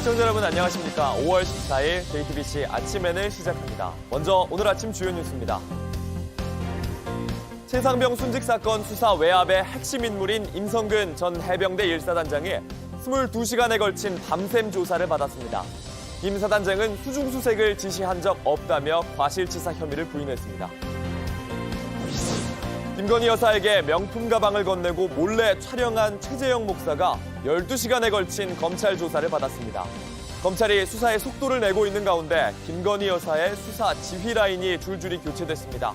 시청자 여러분 안녕하십니까. 5월 14일 JTBC 아침에는 시작합니다. 먼저 오늘 아침 주요 뉴스입니다. 최상병 순직 사건 수사 외압의 핵심 인물인 임성근 전 해병대 1사단장이 22시간에 걸친 밤샘 조사를 받았습니다. 임 사단장은 수중수색을 지시한 적 없다며 과실치사 혐의를 부인했습니다. 김건희 여사에게 명품 가방을 건네고 몰래 촬영한 최재형 목사가 12시간에 걸친 검찰 조사를 받았습니다. 검찰이 수사에 속도를 내고 있는 가운데 김건희 여사의 수사 지휘 라인이 줄줄이 교체됐습니다.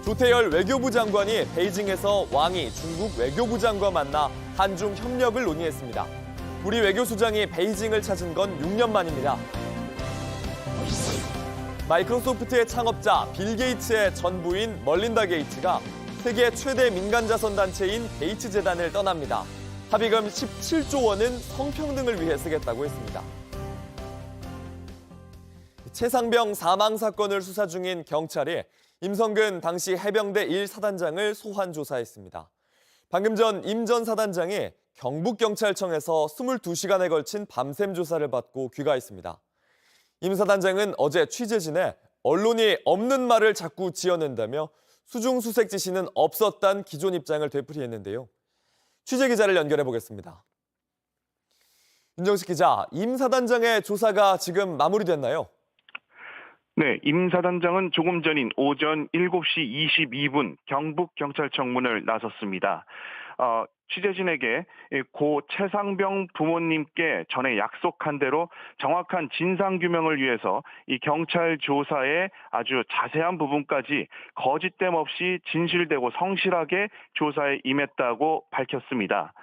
조태열 외교부 장관이 베이징에서 왕이 중국 외교부장과 만나 한중 협력을 논의했습니다. 우리 외교수장이 베이징을 찾은 건 6년 만입니다. 마이크로소프트의 창업자 빌 게이츠의 전부인 멀린다 게이츠가 세계 최대 민간자선 단체인 게이츠 재단을 떠납니다. 합의금 17조 원은 성평등을 위해 쓰겠다고 했습니다. 최상병 사망 사건을 수사 중인 경찰이 임성근 당시 해병대 1사단장을 소환 조사했습니다. 방금 전 임 전 사단장이 경북경찰청에서 22시간에 걸친 밤샘 조사를 받고 귀가했습니다. 임 사단장은 어제 취재진에 언론이 없는 말을 자꾸 지어낸다며 수중수색 지시는 없었단 기존 입장을 되풀이했는데요. 취재기자를 연결해 보겠습니다. 윤정식 기자, 임 사단장의 조사가 지금 마무리됐나요? 네, 임 사단장은 조금 전인 오전 7시 22분 경북경찰청 문을 나섰습니다. 취재진에게 고 최상병 부모님께 전에 약속한 대로 정확한 진상규명을 위해서 이 경찰 조사의 아주 자세한 부분까지 거짓됨 없이 진실되고 성실하게 조사에 임했다고 밝혔습니다.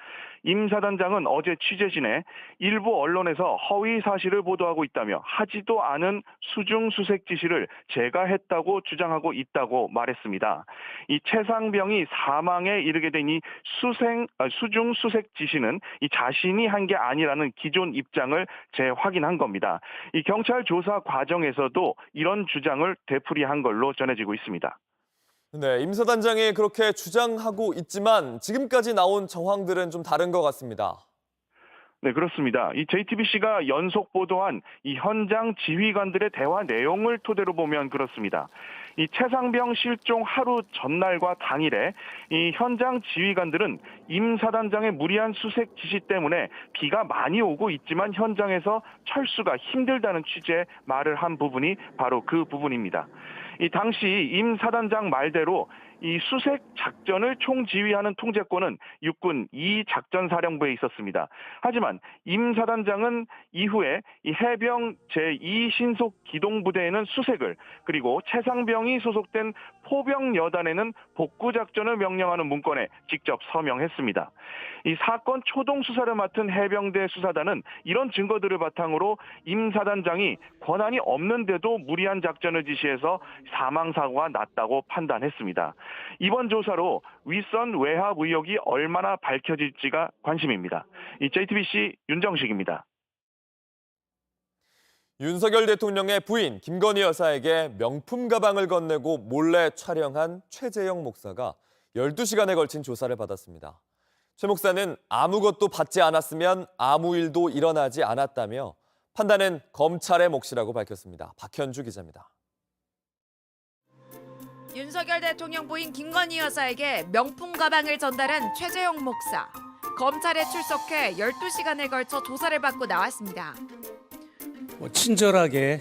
임 사단장은 어제 취재진에 일부 언론에서 허위 사실을 보도하고 있다며 하지도 않은 수중수색 지시를 제가 했다고 주장하고 있다고 말했습니다. 이 최상병이 사망에 이르게 된 이 수중수색 지시는 이 자신이 한 게 아니라는 기존 입장을 재확인한 겁니다. 이 경찰 조사 과정에서도 이런 주장을 되풀이한 걸로 전해지고 있습니다. 네, 임 사단장이 그렇게 주장하고 있지만 지금까지 나온 정황들은 좀 다른 것 같습니다. 네, 그렇습니다. 이 JTBC가 연속 보도한 이 현장 지휘관들의 대화 내용을 토대로 보면 그렇습니다. 이 최상병 실종 하루 전날과 당일에 이 현장 지휘관들은 임 사단장의 무리한 수색 지시 때문에 비가 많이 오고 있지만 현장에서 철수가 힘들다는 취지의 말을 한 부분이 바로 그 부분입니다. 이 당시 임 사단장 말대로 이 수색 작전을 총지휘하는 통제권은 육군 2작전사령부에 있었습니다. 하지만 임 사단장은 이후에 이 해병 제2신속 기동부대에는 수색을, 그리고 최상병이 소속된 포병여단에는 복구작전을 명령하는 문건에 직접 서명했습니다. 이 사건 초동 수사를 맡은 해병대 수사단은 이런 증거들을 바탕으로 임 사단장이 권한이 없는데도 무리한 작전을 지시해서 사망사고가 났다고 판단했습니다. 이번 조사로 윗선 외압 의혹이 얼마나 밝혀질지가 관심입니다. 이 JTBC 윤정식입니다. 윤석열 대통령의 부인 김건희 여사에게 명품 가방을 건네고 몰래 촬영한 최재형 목사가 12시간에 걸친 조사를 받았습니다. 최 목사는 아무것도 받지 않았으면 아무 일도 일어나지 않았다며 판단은 검찰의 몫이라고 밝혔습니다. 박현주 기자입니다. 윤석열 대통령 부인 김건희 여사에게 명품 가방을 전달한 최재형 목사. 검찰에 출석해 12시간에 걸쳐 조사를 받고 나왔습니다. 친절하게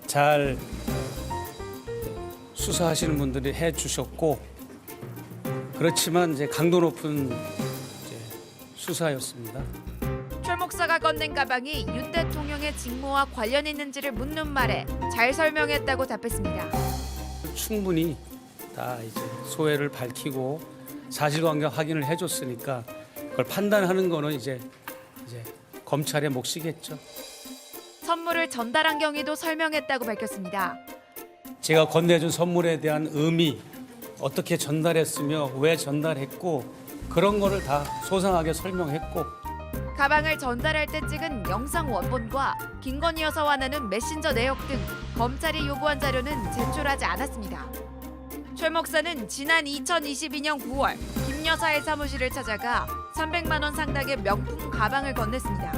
잘 수사하시는 분들이 해주셨고, 그렇지만 이제 강도 높은 수사였습니다. 최 목사가 건넨 가방이 윤 대통령의 직무와 관련 있는지를 묻는 말에 잘 설명했다고 답했습니다. 충분히 다 이제 소회를 밝히고 사실관계 확인을 해줬으니까 그걸 판단하는 거는 이제 검찰의 몫이겠죠. 선물을 전달한 경위도 설명했다고 밝혔습니다. 제가 건네준 선물에 대한 의미, 어떻게 전달했으며 왜 전달했고, 그런 거를 다 소상하게 설명했고. 가방을 전달할 때 찍은 영상 원본과 김건희 여사와 나눈 메신저 내역 등 검찰이 요구한 자료는 제출하지 않았습니다. 최 목사는 지난 2022년 9월 김 여사의 사무실을 찾아가 300만 원 상당의 명품 가방을 건넸습니다.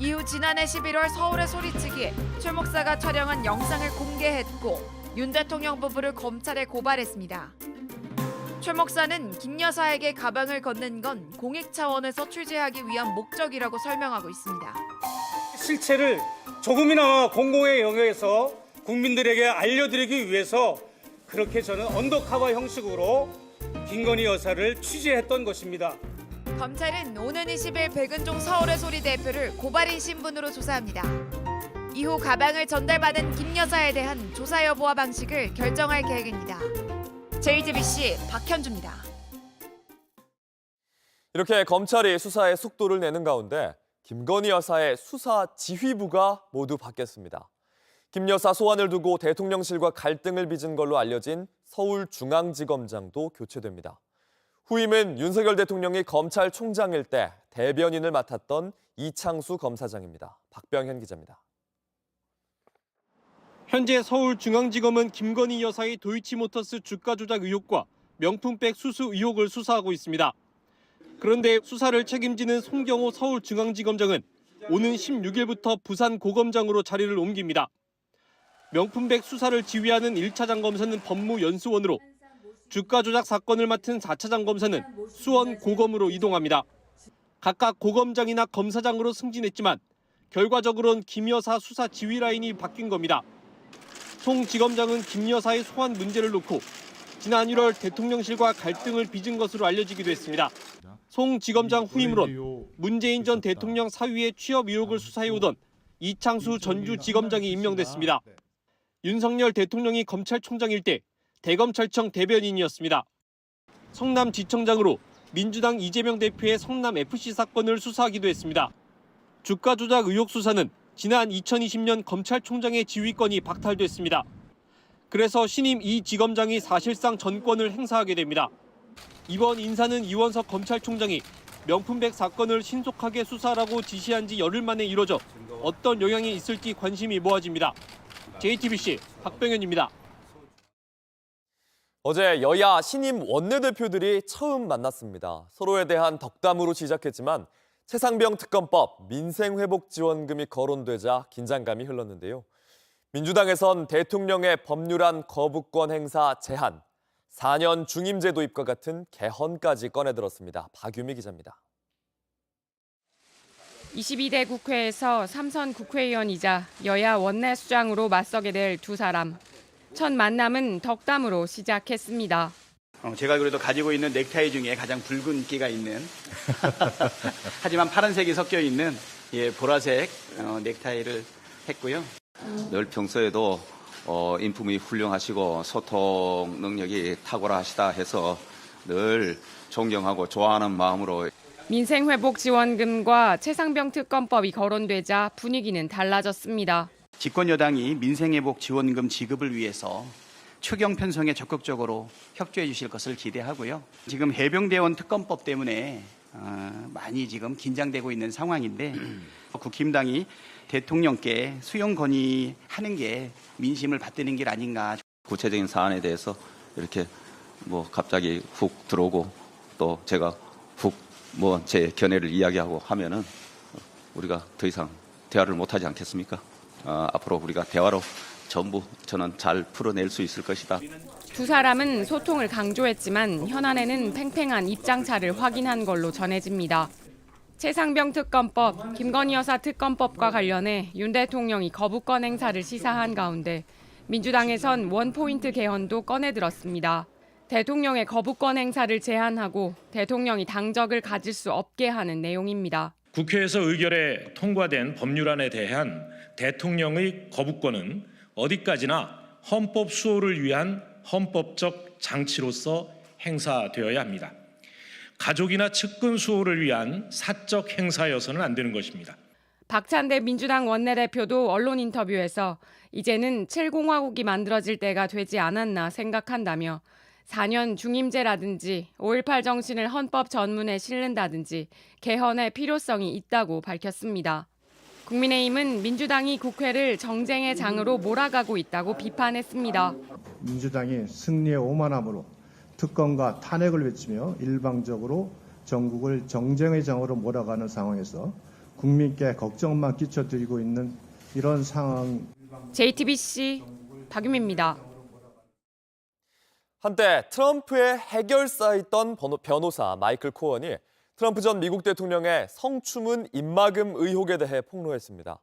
이후 지난해 11월 서울의 소리치기 최 목사가 촬영한 영상을 공개했고 윤 대통령 부부를 검찰에 고발했습니다. 최 목사는 김 여사에게 가방을 건넨 건 공익 차원에서 취재하기 위한 목적이라고 설명하고 있습니다. 실체를 조금이나마 공공의 영역에서 국민들에게 알려드리기 위해서 그렇게 저는 언더커버 형식으로 김건희 여사를 취재했던 것입니다. 검찰은 오는 20일 백은종 서울의 소리 대표를 고발인 신분으로 조사합니다. 이후 가방을 전달받은 김 여사에 대한 조사 여부와 방식을 결정할 계획입니다. JTBC 박현주입니다. 이렇게 검찰이 수사에 속도를 내는 가운데 김건희 여사의 수사 지휘부가 모두 바뀌었습니다. 김 여사 소환을 두고 대통령실과 갈등을 빚은 걸로 알려진 서울중앙지검장도 교체됩니다. 후임은 윤석열 대통령이 검찰총장일 때 대변인을 맡았던 이창수 검사장입니다. 박병현 기자입니다. 현재 서울중앙지검은 김건희 여사의 도이치모터스 주가 조작 의혹과 명품백 수수 의혹을 수사하고 있습니다. 그런데 수사를 책임지는 송경호 서울중앙지검장은 오는 16일부터 부산고검장으로 자리를 옮깁니다. 명품백 수사를 지휘하는 1차장 검사는 법무연수원으로, 주가 조작 사건을 맡은 4차장 검사는 수원고검으로 이동합니다. 각각 고검장이나 검사장으로 승진했지만 결과적으로는 김 여사 수사 지휘 라인이 바뀐 겁니다. 송 지검장은 김 여사의 소환 문제를 놓고 지난 1월 대통령실과 갈등을 빚은 것으로 알려지기도 했습니다. 송 지검장 후임으론 문재인 전 대통령 사위의 취업 의혹을 수사해오던 이창수 전주지검장이 임명됐습니다. 윤석열 대통령이 검찰총장일 때 대검찰청 대변인이었습니다. 성남지청장으로 민주당 이재명 대표의 성남FC 사건을 수사하기도 했습니다. 주가 조작 의혹 수사는 지난 2020년 검찰총장의 지휘권이 박탈됐습니다. 그래서 신임 이 지검장이 사실상 전권을 행사하게 됩니다. 이번 인사는 이원석 검찰총장이 명품백 사건을 신속하게 수사하라고 지시한 지 열흘 만에 이뤄져 어떤 영향이 있을지 관심이 모아집니다. JTBC 박병현입니다. 어제 여야 신임 원내대표들이 처음 만났습니다. 서로에 대한 덕담으로 시작했지만 최상병 특검법, 민생회복지원금이 거론되자 긴장감이 흘렀는데요. 민주당에선 대통령의 법률안 거부권 행사 제한, 4년 중임제 도입과 같은 개헌까지 꺼내들었습니다. 박유미 기자입니다. 22대 국회에서 3선 국회의원이자 여야 원내 수장으로 맞서게 될 두 사람. 첫 만남은 덕담으로 시작했습니다. 제가 그래도 가지고 있는 넥타이 중에 가장 붉은 끼가 있는 하지만 파란색이 섞여 있는 보라색 넥타이를 했고요. 늘 평소에도 인품이 훌륭하시고 소통 능력이 탁월하시다 해서 늘 존경하고 좋아하는 마음으로 민생회복지원금과 최상병 특검법이 거론되자 분위기는 달라졌습니다. 집권 여당이 민생회복 지원금 지급을 위해서 추경 편성에 적극적으로 협조해 주실 것을 기대하고요. 지금 해병대원 특검법 때문에 많이 지금 긴장되고 있는 상황인데 국힘당이 대통령께 수용 건의하는 게 민심을 받드는 길 아닌가. 구체적인 사안에 대해서 이렇게 갑자기 훅 들어오고 또 제가 훅 제 견해를 이야기하고 하면은 우리가 더 이상 대화를 못하지 않겠습니까? 앞으로 우리가 대화로 전부 저는 잘 풀어낼 수 있을 것이다. 두 사람은 소통을 강조했지만 현안에는 팽팽한 입장차를 확인한 걸로 전해집니다. 최상병 특검법, 김건희 여사 특검법과 관련해 윤 대통령이 거부권 행사를 시사한 가운데 민주당에선 원포인트 개헌도 꺼내들었습니다. 대통령의 거부권 행사를 제한하고 대통령이 당적을 가질 수 없게 하는 내용입니다. 국회에서 의결에 통과된 법률안에 대한 대통령의 거부권은 어디까지나 헌법 수호를 위한 헌법적 장치로서 행사되어야 합니다. 가족이나 측근 수호를 위한 사적 행사여서는 안 되는 것입니다. 박찬대 민주당 원내대표도 언론 인터뷰에서 이제는 7공화국이 만들어질 때가 되지 않았나 생각한다며 4년 중임제라든지 5.18 정신을 헌법 전문에 실른다든지 개헌의 필요성이 있다고 밝혔습니다. 국민의힘은 민주당이 국회를 정쟁의 장으로 몰아가고 있다고 비판했습니다. 민주당이 승리의 오만함으로 특검과 탄핵을 외치며 일방적으로 전국을 정쟁의 장으로 몰아가는 상황에서 국민께 걱정만 끼쳐드리고 있는 이런 상황. JTBC 박유미입니다. 한때 트럼프의 해결사였던 변호사 마이클 코언이 트럼프 전 미국 대통령의 성추문 입막음 의혹에 대해 폭로했습니다.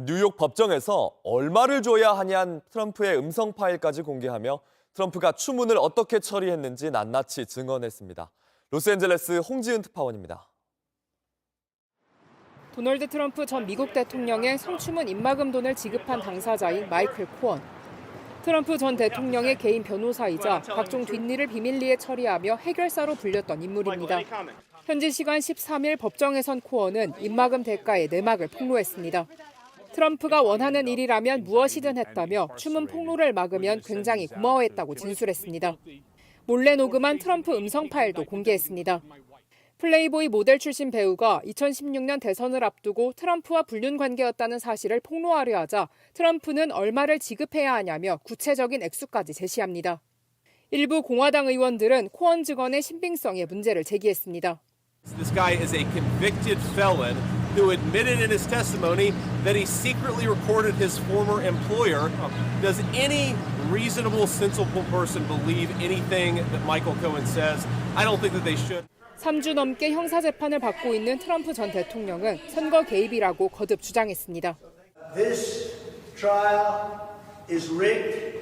뉴욕 법정에서 얼마를 줘야 하냐는 트럼프의 음성 파일까지 공개하며 트럼프가 추문을 어떻게 처리했는지 낱낱이 증언했습니다. 로스앤젤레스 홍지은 특파원입니다. 도널드 트럼프 전 미국 대통령의 성추문 입막음 돈을 지급한 당사자인 마이클 코언. 트럼프 전 대통령의 개인 변호사이자 각종 뒷일을 비밀리에 처리하며 해결사로 불렸던 인물입니다. 현지 시간 13일 법정에 선 코언은 입막음 대가의 내막을 폭로했습니다. 트럼프가 원하는 일이라면 무엇이든 했다며 추문 폭로를 막으면 굉장히 고마워했다고 진술했습니다. 몰래 녹음한 트럼프 음성 파일도 공개했습니다. 플레이보이 모델 출신 배우가 2016년 대선을 앞두고 트럼프와 불륜 관계였다는 사실을 폭로하려 하자 트럼프는 얼마를 지급해야 하냐며 구체적인 액수까지 제시합니다. 일부 공화당 의원들은 코언 증언의 신빙성에 문제를 제기했습니다. This guy is a convicted felon who admitted in his testimony that he secretly recorded his former employer. Does any reasonable, sensible person believe anything that Michael Cohen says? I don't think that they should. 3주 넘게 형사재판을 받고 있는 트럼프 전 대통령은 선거 개입이라고 거듭 주장했습니다. This trial is rigged.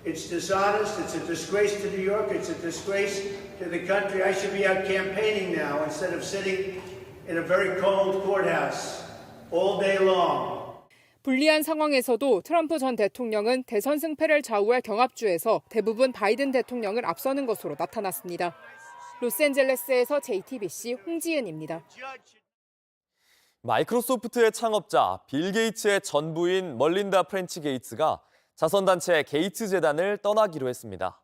It's dishonest. It's a disgrace to New York. It's a disgrace to the country. I should be out campaigning now instead of sitting in a very cold courthouse all day long. 불리한 상황에서도 트럼프 전 대통령은 대선 승패를 좌우할 경합주에서 대부분 바이든 대통령을 앞서는 것으로 나타났습니다. 로스앤젤레스에서 JTBC 홍지은입니다. 마이크로소프트의 창업자 빌 게이츠의 전부인 멀린다 프렌치 게이츠가 자선단체 게이츠 재단을 떠나기로 했습니다.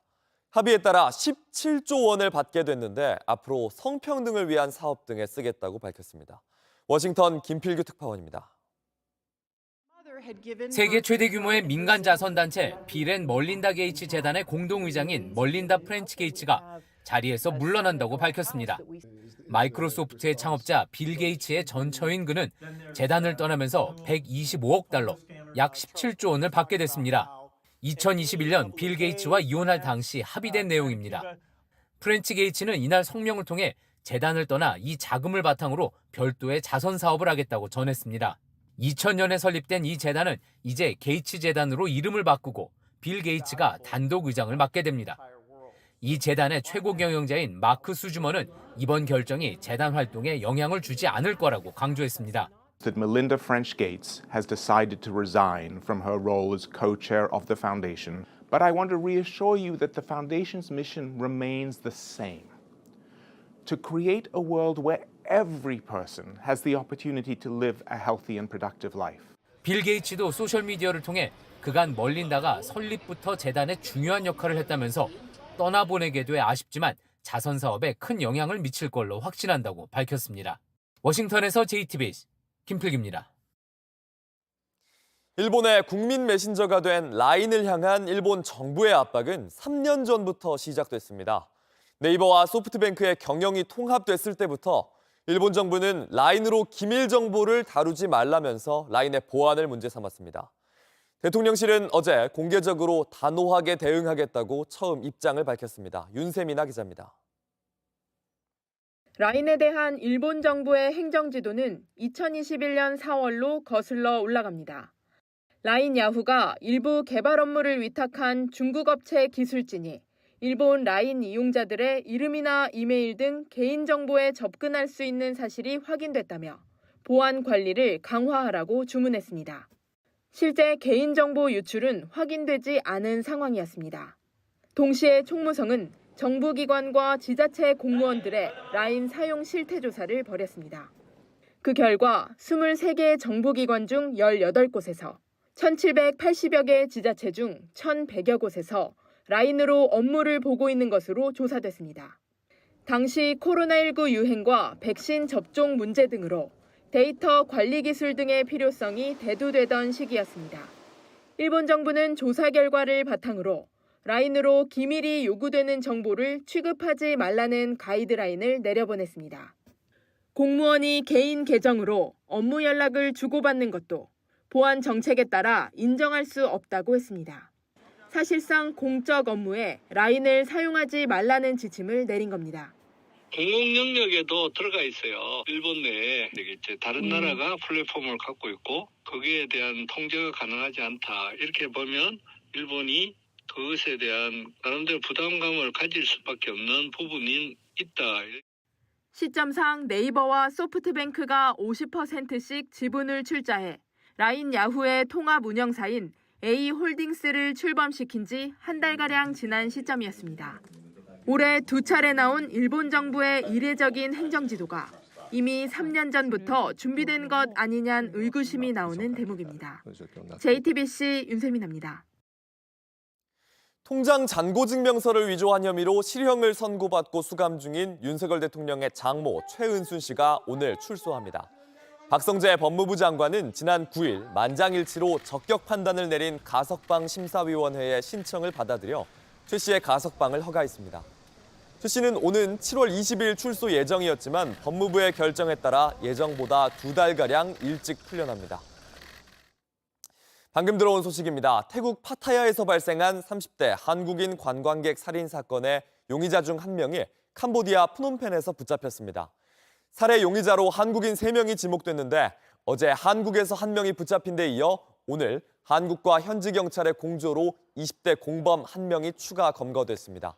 합의에 따라 17조 원을 받게 됐는데 앞으로 성평등을 위한 사업 등에 쓰겠다고 밝혔습니다. 워싱턴 김필규 특파원입니다. 세계 최대 규모의 민간 자선단체 빌 앤 멀린다 게이츠 재단의 공동의장인 멀린다 프렌치 게이츠가 자리에서 물러난다고 밝혔습니다. 마이크로소프트의 창업자 빌 게이츠의 전 처인 그는 재단을 떠나면서 125억 달러, 약 17조 원을 받게 됐습니다. 2021년 빌 게이츠와 이혼할 당시 합의된 내용입니다. 프렌치 게이츠는 이날 성명을 통해 재단을 떠나 이 자금을 바탕으로 별도의 자선 사업을 하겠다고 전했습니다. 2000년에 설립된 이 재단은 이제 게이츠 재단으로 이름을 바꾸고 빌 게이츠가 단독 의장을 맡게 됩니다. 이 재단의 최고 경영자인 마크 수즈먼은 이번 결정이 재단 활동에 영향을 주지 않을 거라고 강조했습니다. That Melinda French Gates has decided to resign from her role as co-chair of the foundation. But I want to reassure you that the foundation's mission remains the same. To create a world where every person has the opportunity to live a healthy and productive life. 빌 게이츠도 소셜미디어를 통해 그간 멀린다가 설립부터 재단에 중요한 역할을 했다면서 떠나보내게 돼 아쉽지만 자선 사업에 큰 영향을 미칠 걸로 확신한다고 밝혔습니다. 워싱턴에서 JTBC 김필기입니다. 일본의 국민 메신저가 된 라인을 향한 일본 정부의 압박은 3년 전부터 시작됐습니다. 네이버와 소프트뱅크의 경영이 통합됐을 때부터 일본 정부는 라인으로 기밀 정보를 다루지 말라면서 라인의 보안을 문제 삼았습니다. 대통령실은 어제 공개적으로 단호하게 대응하겠다고 처음 입장을 밝혔습니다. 윤세민아 기자입니다. 라인에 대한 일본 정부의 행정지도는 2021년 4월로 거슬러 올라갑니다. 라인 야후가 일부 개발 업무를 위탁한 중국 업체 기술진이 일본 라인 이용자들의 이름이나 이메일 등 개인정보에 접근할 수 있는 사실이 확인됐다며 보안 관리를 강화하라고 주문했습니다. 실제 개인정보 유출은 확인되지 않은 상황이었습니다. 동시에 총무성은 정부기관과 지자체 공무원들의 라인 사용 실태 조사를 벌였습니다. 그 결과 23개의 정부기관 중 18곳에서 1,780여 개의 지자체 중 1,100여 곳에서 라인으로 업무를 보고 있는 것으로 조사됐습니다. 당시 코로나19 유행과 백신 접종 문제 등으로 데이터 관리 기술 등의 필요성이 대두되던 시기였습니다. 일본 정부는 조사 결과를 바탕으로 라인으로 기밀이 요구되는 정보를 취급하지 말라는 가이드라인을 내려보냈습니다. 공무원이 개인 계정으로 업무 연락을 주고받는 것도 보안 정책에 따라 인정할 수 없다고 했습니다. 사실상 공적 업무에 라인을 사용하지 말라는 지침을 내린 겁니다. 공공 영역에도 들어가 있어요. 일본 내에 이제 다른 나라가 플랫폼을 갖고 있고 거기에 대한 통제가 가능하지 않다. 이렇게 보면 일본이 그것에 대한 나름대로 부담감을 가질 수밖에 없는 부분이 있다. 시점상 네이버와 소프트뱅크가 50%씩 지분을 출자해 라인 야후의 통합 운영사인 A홀딩스를 출범시킨 지 한 달가량 지난 시점이었습니다. 올해 2차례 나온 일본 정부의 이례적인 행정지도가 이미 3년 전부터 준비된 것 아니냐는 의구심이 나오는 대목입니다. JTBC 윤세민입니다. 통장 잔고증명서를 위조한 혐의로 실형을 선고받고 수감 중인 윤석열 대통령의 장모 최은순 씨가 오늘 출소합니다. 박성재 법무부 장관은 지난 9일 만장일치로 적격 판단을 내린 가석방 심사위원회의 신청을 받아들여 최 씨의 가석방을 허가했습니다. 최 씨는 오는 7월 20일 출소 예정이었지만 법무부의 결정에 따라 예정보다 2달가량 일찍 풀려납니다. 방금 들어온 소식입니다. 태국 파타야에서 발생한 30대 한국인 관광객 살인 사건의 용의자 중 한 명이 캄보디아 프놈펜에서 붙잡혔습니다. 살해 용의자로 한국인 3명이 지목됐는데 어제 한국에서 1명이 붙잡힌 데 이어 오늘 한국과 현지 경찰의 공조로 20대 공범 1명이 추가 검거됐습니다.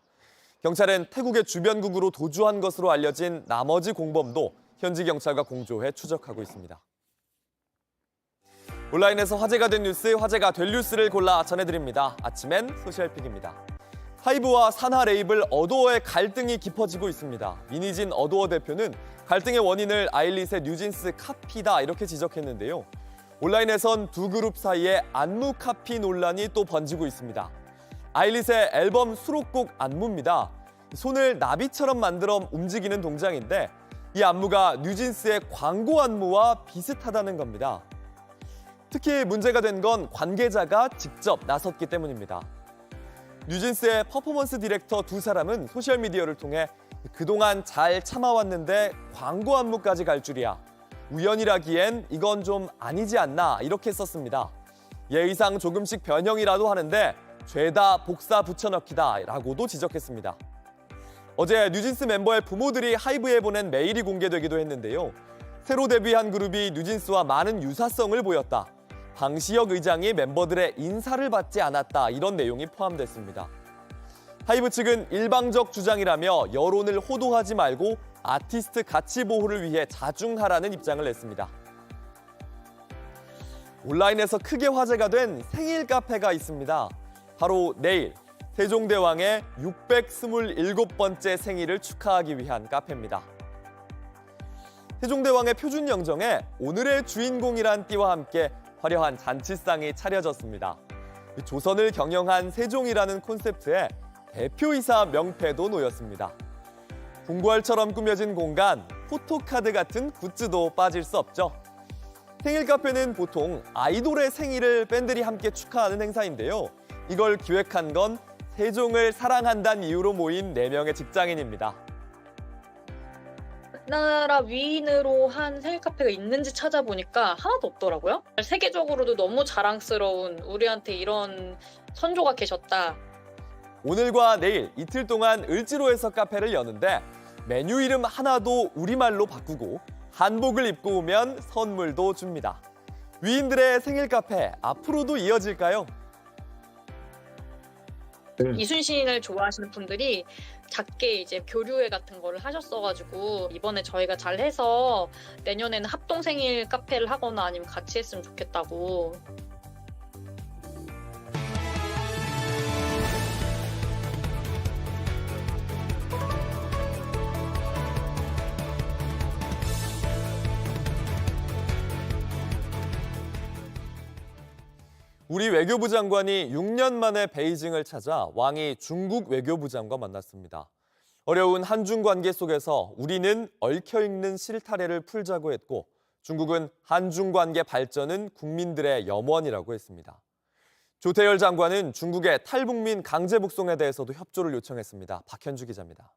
경찰은 태국의 주변국으로 도주한 것으로 알려진 나머지 공범도 현지 경찰과 공조해 추적하고 있습니다. 온라인에서 화제가 된 뉴스, 화제가 될 뉴스를 골라 전해드립니다. 아침엔 소셜픽입니다. 하이브와 산하 레이블 어도어의 갈등이 깊어지고 있습니다. 민희진 어도어 대표는 갈등의 원인을 아일릿의 뉴진스 카피다 이렇게 지적했는데요. 온라인에선 두 그룹 사이에 안무 카피 논란이 또 번지고 있습니다. 아일릿의 앨범 수록곡 안무입니다. 손을 나비처럼 만들어 움직이는 동작인데 이 안무가 뉴진스의 광고 안무와 비슷하다는 겁니다. 특히 문제가 된 건 관계자가 직접 나섰기 때문입니다. 뉴진스의 퍼포먼스 디렉터 2사람은 소셜미디어를 통해 그동안 잘 참아왔는데 광고 안무까지 갈 줄이야. 우연이라기엔 이건 좀 아니지 않나 이렇게 썼습니다. 예의상 조금씩 변형이라도 하는데 죄다 복사 붙여넣기다 라고도 지적했습니다. 어제 뉴진스 멤버의 부모들이 하이브에 보낸 메일이 공개되기도 했는데요. 새로 데뷔한 그룹이 뉴진스와 많은 유사성을 보였다. 방시혁 의장이 멤버들의 인사를 받지 않았다 이런 내용이 포함됐습니다. 하이브 측은 일방적 주장이라며 여론을 호도하지 말고 아티스트 가치 보호를 위해 자중하라는 입장을 냈습니다. 온라인에서 크게 화제가 된 생일 카페가 있습니다. 바로 내일 세종대왕의 627번째 생일을 축하하기 위한 카페입니다. 세종대왕의 표준 영정에 오늘의 주인공이란 띠와 함께 화려한 잔치상이 차려졌습니다. 조선을 경영한 세종이라는 콘셉트에 대표이사 명패도 놓였습니다. 궁궐처럼 꾸며진 공간, 포토카드 같은 굿즈도 빠질 수 없죠. 생일 카페는 보통 아이돌의 생일을 팬들이 함께 축하하는 행사인데요. 이걸 기획한 건 세종을 사랑한다는 이유로 모인 4명의 직장인입니다. 나라 위인으로 한 생일 카페가 있는지 찾아보니까 하나도 없더라고요. 세계적으로도 너무 자랑스러운 우리한테 이런 선조가 계셨다. 오늘과 내일 이틀 동안 을지로에서 카페를 여는데 메뉴 이름 하나도 우리말로 바꾸고 한복을 입고 오면 선물도 줍니다. 위인들의 생일 카페 앞으로도 이어질까요? 이순신을 좋아하시는 분들이 작게 이제 교류회 같은 거를 하셨어가지고 이번에 저희가 잘 해서 내년에는 합동 생일 카페를 하거나 아니면 같이 했으면 좋겠다고. 우리 외교부 장관이 6년 만에 베이징을 찾아 왕이 중국 외교부 장과 만났습니다. 어려운 한중 관계 속에서 우리는 얽혀있는 실타래를 풀자고 했고 중국은 한중 관계 발전은 국민들의 염원이라고 했습니다. 조태열 장관은 중국의 탈북민 강제 북송에 대해서도 협조를 요청했습니다. 박현주 기자입니다.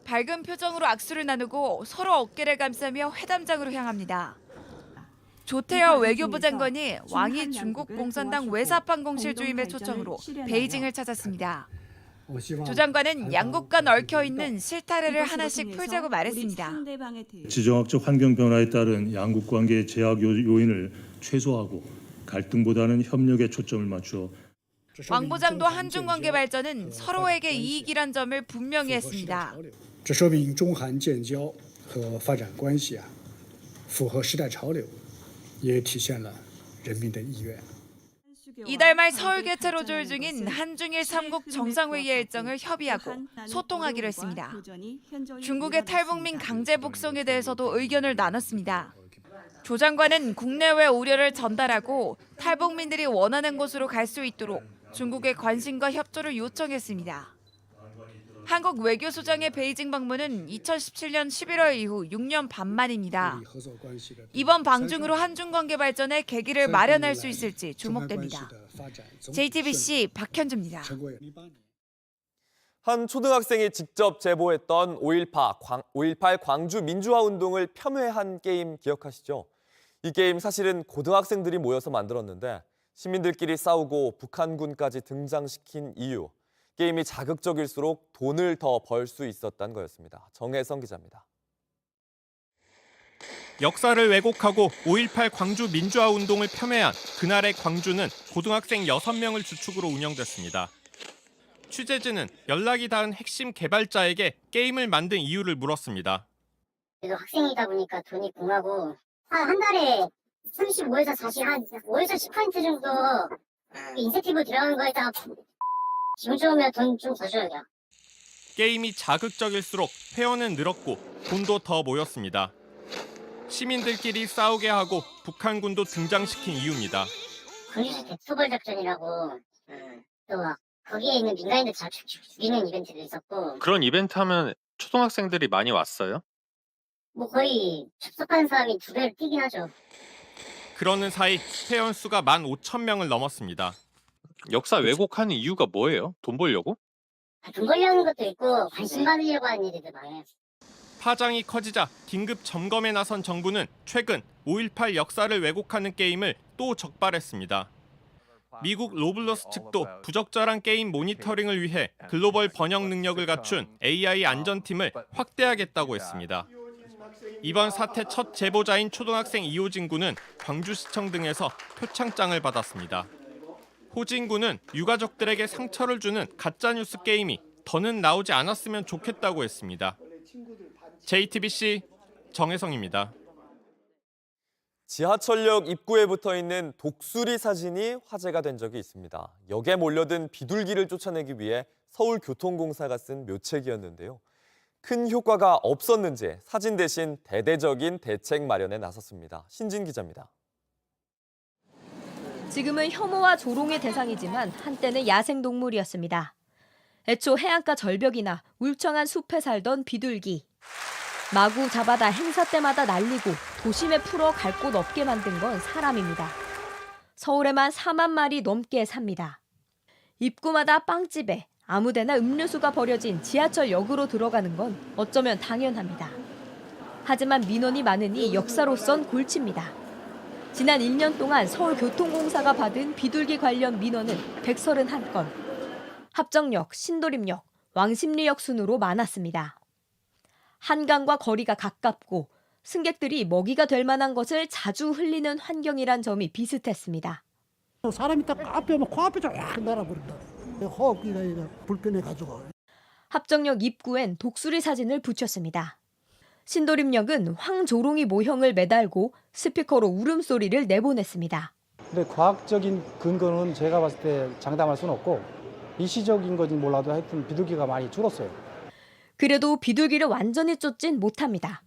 밝은 표정으로 악수를 나누고 서로 어깨를 감싸며 회담장으로 향합니다. 조태열 외교부 장관이 왕이 중국 공산당 외사판공실 주임의 초청으로 베이징을 찾았습니다. 조 장관은 양국 간 얽혀있는 실타래를 하나씩 풀자고 말했습니다. 지정학적 환경 변화에 따른 양국 관계의 제약 요인을 최소화하고 갈등보다는 협력에 초점을 맞추어 왕 부장도 한중 관계 발전은 서로에게 이익이란 점을 분명히 했습니다. 这说明中韩建交和发展关系符合时代潮流，也体现了人民的意愿。 이달 말 서울 개최로 조율 중인 한중일 3국 정상회의의 일정을 협의하고 소통하기로 했습니다. 중국의 탈북민 강제 북송에 대해서도 의견을 나눴습니다. 조 장관은 국내외 우려를 전달하고 탈북민들이 원하는 곳으로 갈 수 있도록 중국의 관심과 협조를 요청했습니다. 한국 외교소장의 베이징 방문은 2017년 11월 이후 6년 반 만입니다. 이번 방중으로 한중 관계 발전에 계기를 마련할 수 있을지 주목됩니다. JTBC 박현주입니다. 한 초등학생이 직접 제보했던 5.18 광주 민주화 운동을 폄훼한 게임 기억하시죠? 이 게임 사실은 고등학생들이 모여서 만들었는데 시민들끼리 싸우고 북한군까지 등장시킨 이유. 게임이 자극적일수록 돈을 더 벌 수 있었다는 거였습니다. 정혜성 기자입니다. 역사를 왜곡하고 5.18 광주 민주화 운동을 폄훼한 그날의 광주는 고등학생 6명을 주축으로 운영됐습니다. 취재진은 연락이 닿은 핵심 개발자에게 게임을 만든 이유를 물었습니다. 학생이다 보니까 돈이 궁하고 한 달에 35에서 40, 한 5에서 10% 정도 인센티브 들어가는 거에다가 기분 좋으면 돈 좀 더 줘요. 게임이 자극적일수록 회원은 늘었고 돈도 더 모였습니다. 시민들끼리 싸우게 하고 북한군도 등장시킨 이유입니다. 광주시 대투벌 작전이라고 또 막 거기에 있는 민간인들 다 죽이는 이벤트도 있었고. 그런 이벤트 하면 초등학생들이 많이 왔어요? 뭐 거의 접속하는 사람이 2배로 뛰긴 하죠. 그러는 사이 회원 수가 15,000명을 넘었습니다. 역사 왜곡하는 이유가 뭐예요? 돈 벌려고? 돈 벌려는 것도 있고 관심 받으려고 하는 일들도 많아요. 파장이 커지자 긴급 점검에 나선 정부는 최근 5.18 역사를 왜곡하는 게임을 또 적발했습니다. 미국 로블록스 측도 부적절한 게임 모니터링을 위해 글로벌 번역 능력을 갖춘 AI 안전팀을 확대하겠다고 했습니다. 이번 사태 첫 제보자인 초등학생 이호진 군은 광주시청 등에서 표창장을 받았습니다. 호진 군은 유가족들에게 상처를 주는 가짜뉴스 게임이 더는 나오지 않았으면 좋겠다고 했습니다. JTBC 정혜성입니다. 지하철역 입구에 붙어있는 독수리 사진이 화제가 된 적이 있습니다. 역에 몰려든 비둘기를 쫓아내기 위해 서울교통공사가 쓴 묘책이었는데요. 큰 효과가 없었는지 사진 대신 대대적인 대책 마련에 나섰습니다. 신진 기자입니다. 지금은 혐오와 조롱의 대상이지만 한때는 야생동물이었습니다. 애초 해안가 절벽이나 울창한 숲에 살던 비둘기. 마구 잡아다 행사 때마다 날리고 도심에 풀어 갈 곳 없게 만든 건 사람입니다. 서울에만 4만 마리 넘게 삽니다. 입구마다 빵집에 아무데나 음료수가 버려진 지하철역으로 들어가는 건 어쩌면 당연합니다. 하지만 민원이 많으니 역사로선 골치입니다. 지난 1년 동안 서울교통공사가 받은 비둘기 관련 민원은 131건. 합정역, 신도림역, 왕십리역 순으로 많았습니다. 한강과 거리가 가깝고 승객들이 먹이가 될 만한 것을 자주 흘리는 환경이란 점이 비슷했습니다. 사람이 딱 앞에 오면 코앞에 쫙 날아버린다. 호흡기가 불편해가지고. 합정역 입구엔 독수리 사진을 붙였습니다. 신도림역은 황조롱이 모형을 매달고 스피커로 울음소리를 내보냈습니다. 근데 과학적인 근거는 제가 봤을 때 장담할 수는 없고 일시적인 건지 몰라도 하여튼 비둘기가 많이 줄었어요. 그래도 비둘기를 완전히 쫓진 못합니다.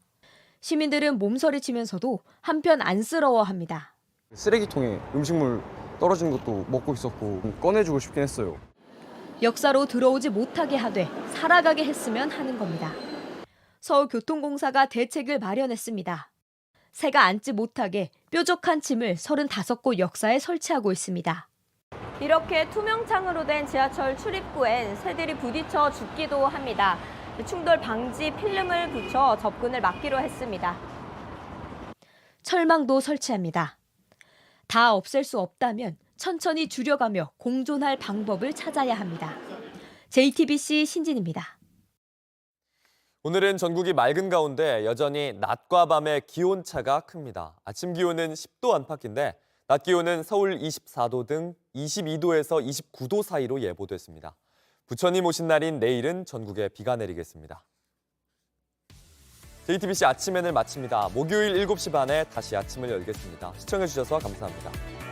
시민들은 몸서리치면서도 한편 안쓰러워합니다. 쓰레기통에 음식물 떨어지는 것도 먹고 있었고 꺼내주고 싶긴 했어요. 역사로 들어오지 못하게 하되 살아가게 했으면 하는 겁니다. 서울교통공사가 대책을 마련했습니다. 새가 앉지 못하게 뾰족한 침을 35곳 역사에 설치하고 있습니다. 이렇게 투명창으로 된 지하철 출입구엔 새들이 부딪혀 죽기도 합니다. 충돌 방지 필름을 붙여 접근을 막기로 했습니다. 철망도 설치합니다. 다 없앨 수 없다면 천천히 줄여가며 공존할 방법을 찾아야 합니다. JTBC 신진입니다. 오늘은 전국이 맑은 가운데 여전히 낮과 밤의 기온차가 큽니다. 아침 기온은 10도 안팎인데 낮 기온은 서울 24도 등 22도에서 29도 사이로 예보됐습니다. 부처님 오신 날인 내일은 전국에 비가 내리겠습니다. JTBC 아침엔을 마칩니다. 목요일 7시 반에 다시 아침을 열겠습니다. 시청해주셔서 감사합니다.